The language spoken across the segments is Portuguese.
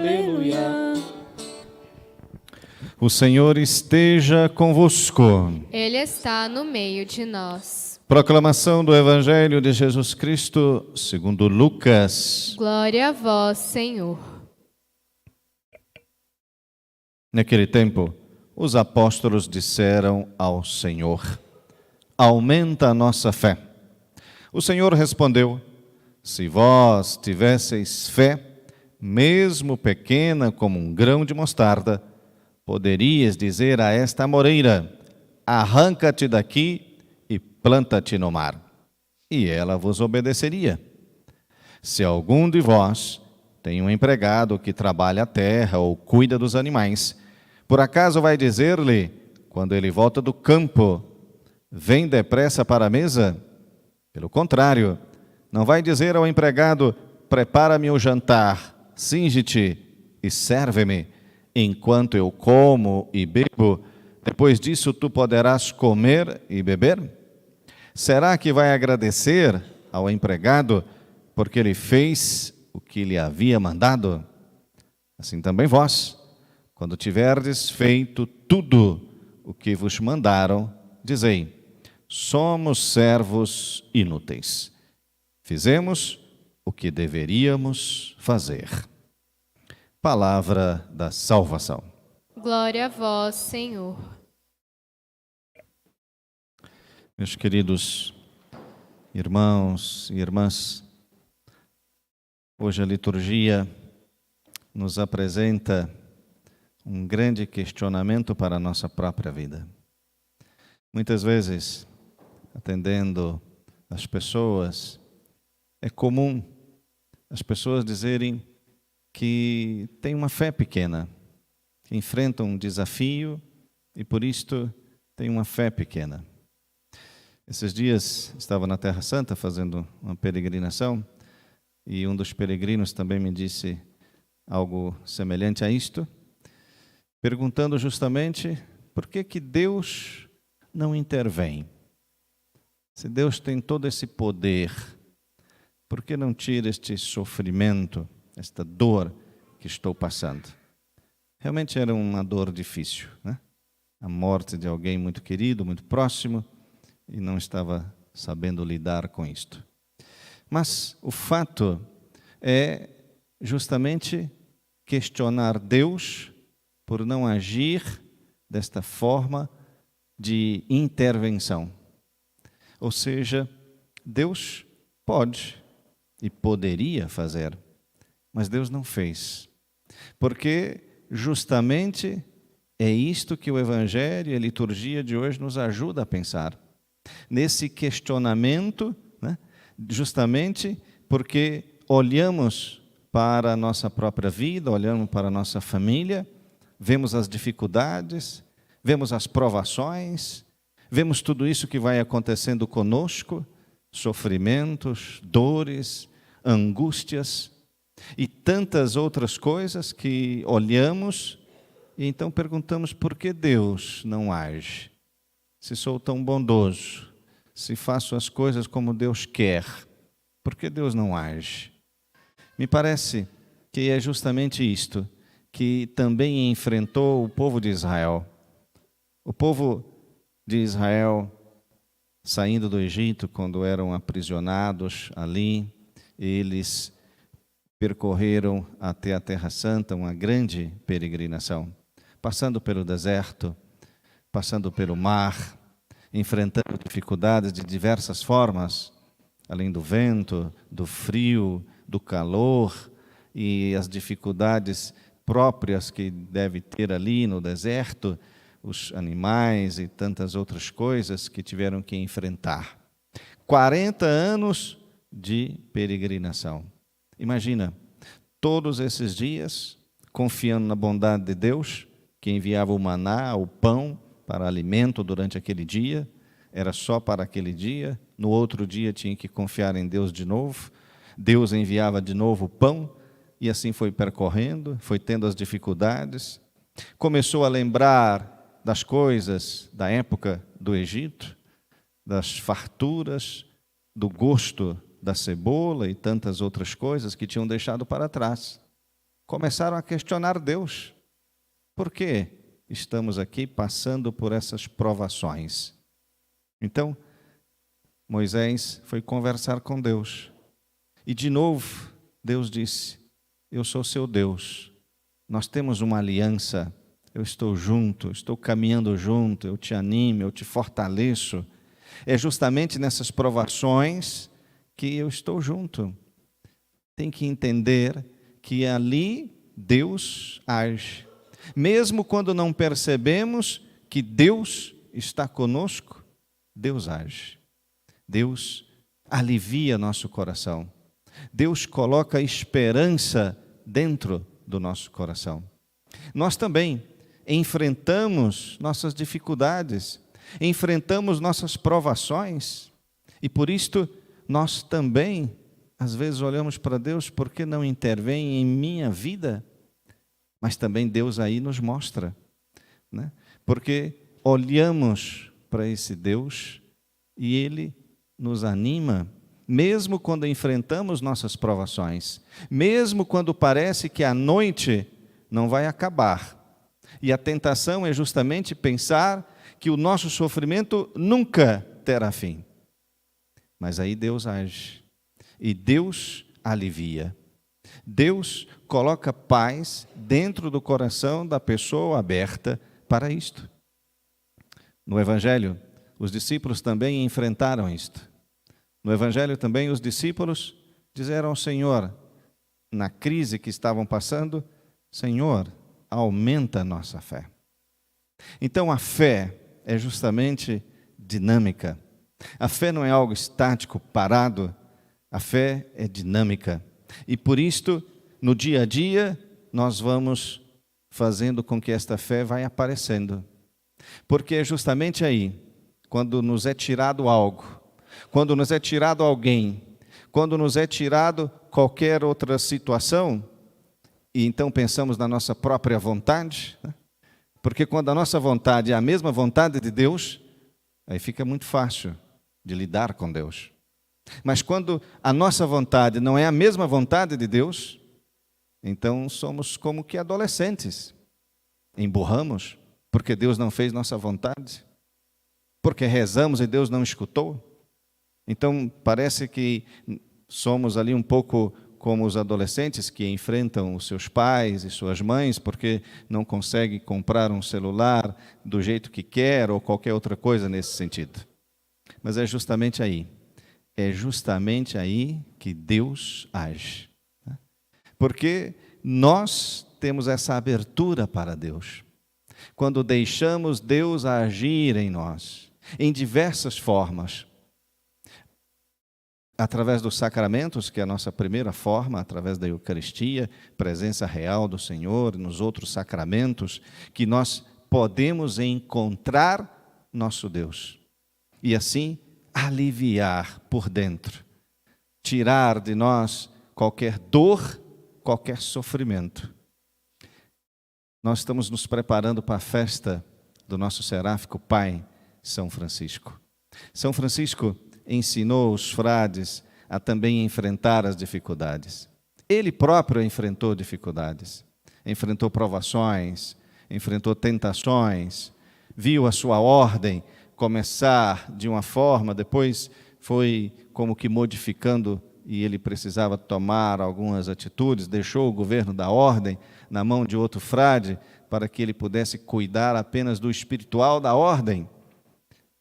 Aleluia. O Senhor esteja convosco. Ele está no meio de nós. Proclamação do Evangelho de Jesus Cristo segundo Lucas. Glória a vós, Senhor. Naquele tempo, os apóstolos disseram ao Senhor: aumenta a nossa fé. O Senhor respondeu: se vós tivesseis fé, mesmo pequena como um grão de mostarda, poderias dizer a esta amoreira: arranca-te daqui e planta-te no mar, e ela vos obedeceria. Se algum de vós tem um empregado que trabalha a terra ou cuida dos animais, por acaso vai dizer-lhe, quando ele volta do campo: vem depressa para a mesa? Pelo contrário, não vai dizer ao empregado: prepara-me o jantar, cinge-te e serve-me, enquanto eu como e bebo, depois disso tu poderás comer e beber? Será que vai agradecer ao empregado porque ele fez o que lhe havia mandado? Assim também vós, quando tiverdes feito tudo o que vos mandaram, dizei: somos servos inúteis. Fizemos o que deveríamos fazer. Palavra da salvação. Glória a vós, Senhor. Meus queridos irmãos e irmãs, hoje a liturgia nos apresenta um grande questionamento para a nossa própria vida. Muitas vezes, atendendo as pessoas, é comum as pessoas dizerem que têm uma fé pequena, que enfrentam um desafio e por isto têm uma fé pequena. Esses dias estava na Terra Santa fazendo uma peregrinação e um dos peregrinos também me disse algo semelhante a isto, perguntando justamente por que Deus não intervém. Se Deus tem todo esse poder, por que não tira este sofrimento, esta dor que estou passando? Realmente era uma dor difícil, né? A morte de alguém muito querido, muito próximo, e não estava sabendo lidar com isto. Mas o fato é justamente questionar Deus por não agir desta forma de intervenção. Ou seja, Deus pode e poderia fazer, mas Deus não fez. Porque justamente é isto que o Evangelho e a liturgia de hoje nos ajuda a pensar. Nesse questionamento, né, justamente porque olhamos para a nossa própria vida, olhamos para a nossa família, vemos as dificuldades, vemos as provações, vemos tudo isso que vai acontecendo conosco, sofrimentos, dores, angústias e tantas outras coisas que olhamos e então perguntamos por que Deus não age. Se sou tão bondoso, se faço as coisas como Deus quer, por que Deus não age? Me parece que é justamente isto que também enfrentou o povo de Israel. O povo de Israel, saindo do Egito, quando eram aprisionados ali, eles percorreram até a Terra Santa, uma grande peregrinação, passando pelo deserto, passando pelo mar, enfrentando dificuldades de diversas formas, além do vento, do frio, do calor e as dificuldades próprias que deve ter ali no deserto, os animais e tantas outras coisas que tiveram que enfrentar. 40 anos de peregrinação. Imagina, todos esses dias, confiando na bondade de Deus, que enviava o maná, o pão, para alimento durante aquele dia, era só para aquele dia, no outro dia tinha que confiar em Deus de novo, Deus enviava de novo o pão, e assim foi percorrendo, foi tendo as dificuldades, começou a lembrar das coisas da época do Egito, das farturas, do gosto da cebola e tantas outras coisas que tinham deixado para trás. começaram a questionar Deus. Por que estamos aqui passando por essas provações? Então, Moisés foi conversar com Deus. E de novo, Deus disse: eu sou seu Deus. Nós temos uma aliança. Eu estou junto, estou caminhando junto, eu te animo, eu te fortaleço. É justamente nessas provações que eu estou junto. Tem que entender que ali Deus age. Mesmo quando não percebemos que Deus está conosco, Deus age. Deus alivia nosso coração. Deus coloca esperança dentro do nosso coração. Nós também enfrentamos nossas dificuldades, enfrentamos nossas provações, e por isto nós também, às vezes, olhamos para Deus: por que não intervém em minha vida? Mas também Deus aí nos mostra, né? Porque olhamos para esse Deus e Ele nos anima, mesmo quando enfrentamos nossas provações, mesmo quando parece que a noite não vai acabar. E a tentação é justamente pensar que o nosso sofrimento nunca terá fim. Mas aí Deus age, e Deus alivia. Deus coloca paz dentro do coração da pessoa aberta para isto. No Evangelho, os discípulos também enfrentaram isto. No Evangelho também os discípulos disseram ao Senhor, na crise que estavam passando: Senhor, aumenta a nossa fé. Então a fé é justamente dinâmica. A fé não é algo estático, parado. A fé é dinâmica. E por isto, no dia a dia, nós vamos fazendo com que esta fé vá aparecendo. Porque é justamente aí, quando nos é tirado algo, quando nos é tirado alguém, quando nos é tirado qualquer outra situação, e então pensamos na nossa própria vontade, né? Porque quando a nossa vontade é a mesma vontade de Deus, aí fica muito fácil de lidar com Deus. Mas quando a nossa vontade não é a mesma vontade de Deus, então somos como que adolescentes. Emburramos, porque Deus não fez nossa vontade, porque rezamos e Deus não escutou. Então parece que somos ali um pouco como os adolescentes que enfrentam os seus pais e suas mães porque não conseguem comprar um celular do jeito que quer ou qualquer outra coisa nesse sentido. Mas é justamente aí que Deus age. Porque nós temos essa abertura para Deus. Quando deixamos Deus agir em nós, em diversas formas, através dos sacramentos, que é a nossa primeira forma, através da Eucaristia, presença real do Senhor, nos outros sacramentos, que nós podemos encontrar nosso Deus. E assim, aliviar por dentro, tirar de nós qualquer dor, qualquer sofrimento. Nós estamos nos preparando para a festa do nosso seráfico pai, São Francisco. São Francisco ensinou os frades a também enfrentar as dificuldades. Ele próprio enfrentou dificuldades, enfrentou provações, enfrentou tentações, viu a sua ordem começar de uma forma, depois foi como que modificando e ele precisava tomar algumas atitudes, deixou o governo da ordem na mão de outro frade para que ele pudesse cuidar apenas do espiritual da ordem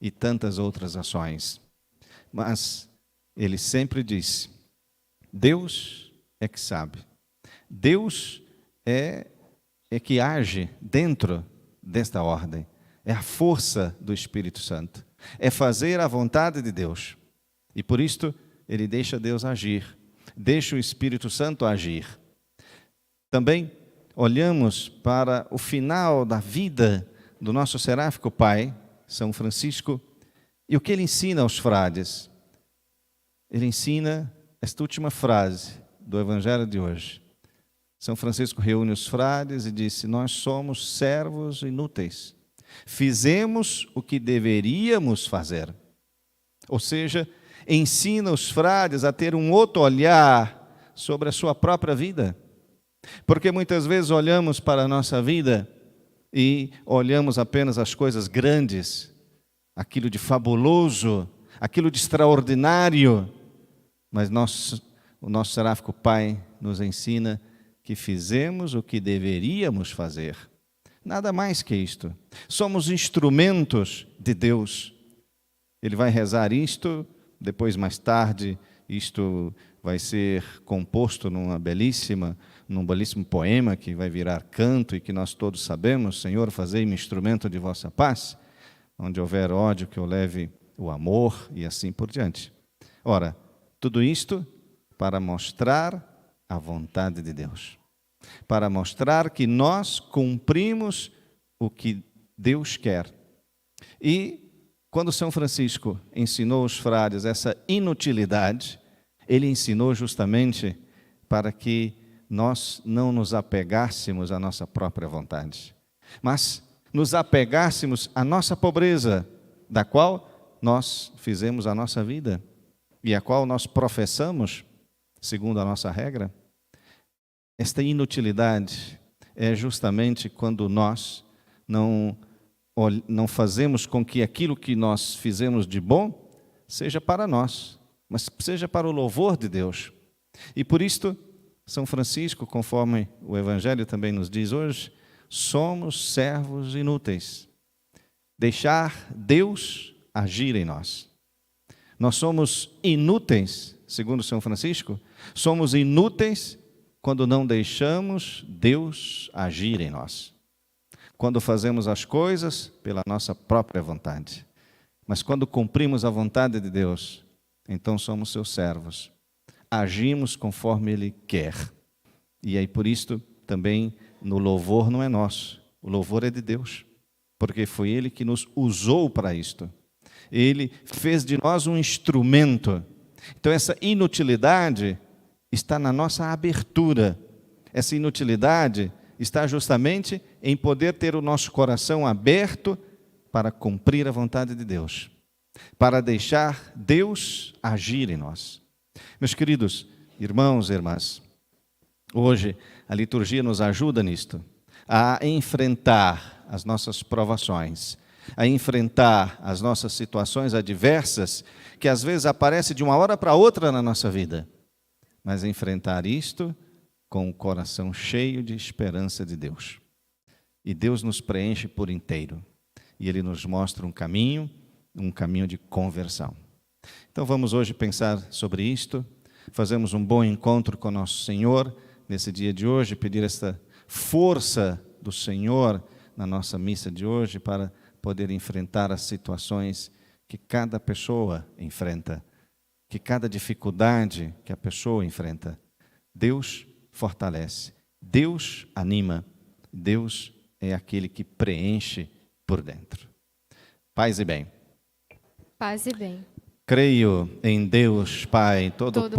e tantas outras ações. Mas ele sempre disse: Deus é que sabe, Deus é que age dentro desta ordem, é a força do Espírito Santo, é fazer a vontade de Deus. E por isto ele deixa Deus agir, deixa o Espírito Santo agir. Também olhamos para o final da vida do nosso seráfico pai, São Francisco, e o que ele ensina aos frades? Ele ensina esta última frase do Evangelho de hoje. São Francisco reúne os frades e disse: nós somos servos inúteis. Fizemos o que deveríamos fazer. Ou seja, ensina os frades a ter um outro olhar sobre a sua própria vida. Porque muitas vezes olhamos para a nossa vida e olhamos apenas as coisas grandes, aquilo de fabuloso, aquilo de extraordinário, mas o nosso seráfico Pai nos ensina que fizemos o que deveríamos fazer. Nada mais que isto. Somos instrumentos de Deus. Ele vai rezar isto, depois mais tarde, isto vai ser composto num belíssimo poema que vai virar canto e que nós todos sabemos: Senhor, fazei-me instrumento de vossa paz, onde houver ódio que eu leve o amor e assim por diante. Ora, tudo isto para mostrar a vontade de Deus, para mostrar que nós cumprimos o que Deus quer. E quando São Francisco ensinou os frades essa inutilidade, ele ensinou justamente para que nós não nos apegássemos à nossa própria vontade, mas nos apegássemos à nossa pobreza, da qual nós fizemos a nossa vida e a qual nós professamos, segundo a nossa regra. Esta inutilidade é justamente quando nós não fazemos com que aquilo que nós fizemos de bom seja para nós, mas seja para o louvor de Deus. E por isto, São Francisco, conforme o Evangelho também nos diz hoje, somos servos inúteis. Deixar Deus agir em nós. Nós somos inúteis, segundo São Francisco, somos inúteis quando não deixamos Deus agir em nós. Quando fazemos as coisas pela nossa própria vontade. Mas quando cumprimos a vontade de Deus, então somos seus servos. Agimos conforme Ele quer. E aí por isto também no louvor não é nosso, o louvor é de Deus, porque foi Ele que nos usou para isto. Ele fez de nós um instrumento. Então essa inutilidade está na nossa abertura. Essa inutilidade está justamente em poder ter o nosso coração aberto para cumprir a vontade de Deus, para deixar Deus agir em nós. Meus queridos irmãos e irmãs, hoje a liturgia nos ajuda nisto, a enfrentar as nossas provações, a enfrentar as nossas situações adversas, que às vezes aparecem de uma hora para outra na nossa vida, mas enfrentar isto com o coração cheio de esperança de Deus. E Deus nos preenche por inteiro, e Ele nos mostra um caminho de conversão. Então vamos hoje pensar sobre isto, fazemos um bom encontro com nosso Senhor, nesse dia de hoje, pedir esta força do Senhor na nossa missa de hoje, para poder enfrentar as situações que cada pessoa enfrenta, que cada dificuldade que a pessoa enfrenta. Deus fortalece, Deus anima, Deus é aquele que preenche por dentro. Paz e bem. Paz e bem. Creio em Deus, Pai Todo-Poderoso,